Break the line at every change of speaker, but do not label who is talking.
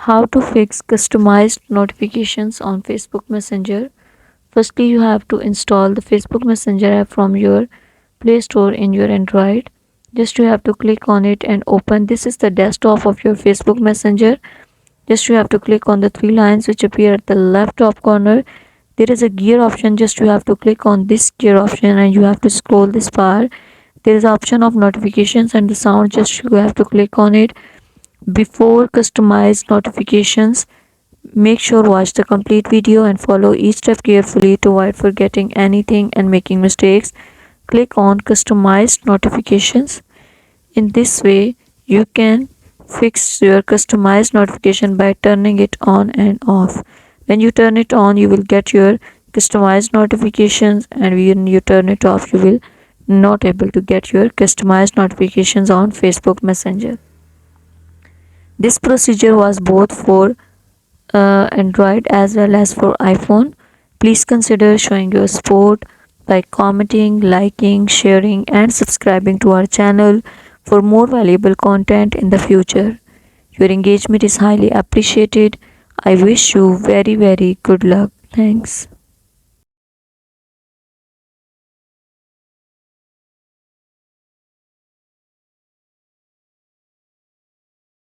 How to fix customized notifications on Facebook Messenger. Firstly, you have to install the Facebook Messenger app from your Play Store in your Android. Just you have to click on it and open. This is the desktop of your Facebook Messenger. Just you have to click on the three lines which appear at the left top corner. There is a gear option. Just you have to click on this gear option and you have to scroll this far. There is an option of notifications and the sound. Just you have to click on it. Before customize notifications, make sure watch the complete video and follow each step carefully to avoid forgetting anything and making mistakes. Click on customized notifications. In this way, you can fix your customized notification by turning it on and off. When you turn it on, you will get your customized notifications, and when you turn it off, you will not able to get your customized notifications on Facebook Messenger. This procedure was both for Android as well as for iPhone. Please consider showing your support by commenting, liking, sharing, and subscribing to our channel for more valuable content in the future. Your engagement is highly appreciated. I wish you very good luck. Thanks.